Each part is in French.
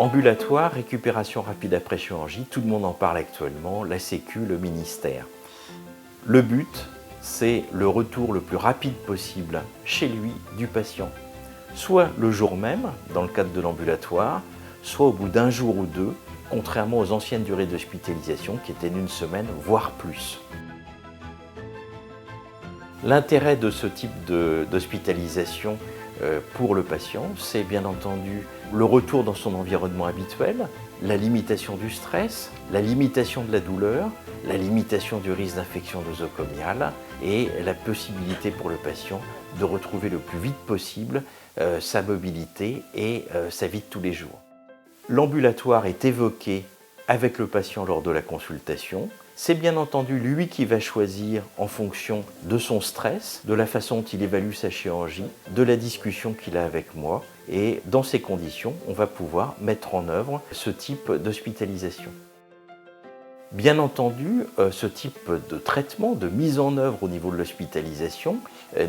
Ambulatoire, récupération rapide après chirurgie, tout le monde en parle actuellement, la Sécu, le ministère. Le but, c'est le retour le plus rapide possible chez lui du patient. Soit le jour même, dans le cadre de l'ambulatoire, soit au bout d'un jour ou deux, contrairement aux anciennes durées d'hospitalisation qui étaient d'une semaine, voire plus. L'intérêt de ce type d'hospitalisation pour le patient, c'est bien entendu le retour dans son environnement habituel, la limitation du stress, la limitation de la douleur, la limitation du risque d'infection nosocomiale et la possibilité pour le patient de retrouver le plus vite possible sa mobilité et sa vie de tous les jours. L'ambulatoire est évoqué avec le patient lors de la consultation. C'est bien entendu lui qui va choisir en fonction de son stress, de la façon dont il évalue sa chirurgie, de la discussion qu'il a avec moi. Et dans ces conditions, on va pouvoir mettre en œuvre ce type d'hospitalisation. Bien entendu, ce type de traitement, de mise en œuvre au niveau de l'hospitalisation,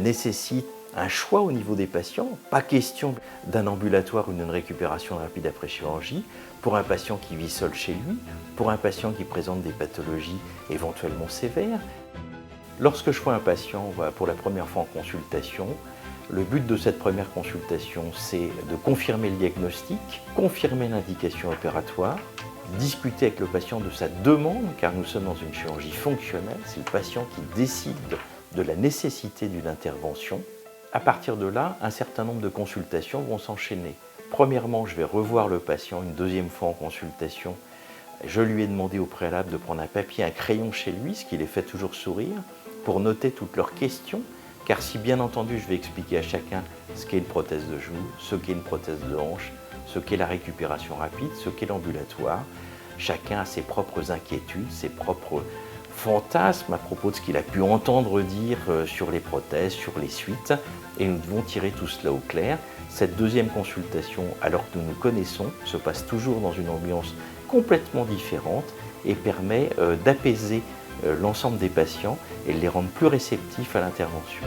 nécessite un choix au niveau des patients. Pas question d'un ambulatoire ou d'une récupération rapide après chirurgie pour un patient qui vit seul chez lui, pour un patient qui présente des pathologies éventuellement sévères. Lorsque je vois un patient pour la première fois en consultation, le but de cette première consultation, c'est de confirmer le diagnostic, confirmer l'indication opératoire, discuter avec le patient de sa demande, car nous sommes dans une chirurgie fonctionnelle, c'est le patient qui décide de la nécessité d'une intervention. À partir de là, un certain nombre de consultations vont s'enchaîner. Premièrement, je vais revoir le patient une deuxième fois en consultation. Je lui ai demandé au préalable de prendre un papier, un crayon chez lui, ce qui les fait toujours sourire, pour noter toutes leurs questions, car si bien entendu je vais expliquer à chacun ce qu'est une prothèse de genou, ce qu'est une prothèse de hanche, ce qu'est la récupération rapide, ce qu'est l'ambulatoire, chacun a ses propres inquiétudes, ses propres fantasmes à propos de ce qu'il a pu entendre dire sur les prothèses, sur les suites, et nous devons tirer tout cela au clair. Cette deuxième consultation, alors que nous nous connaissons, se passe toujours dans une ambiance complètement différente et permet d'apaiser l'ensemble des patients et de les rendre plus réceptifs à l'intervention.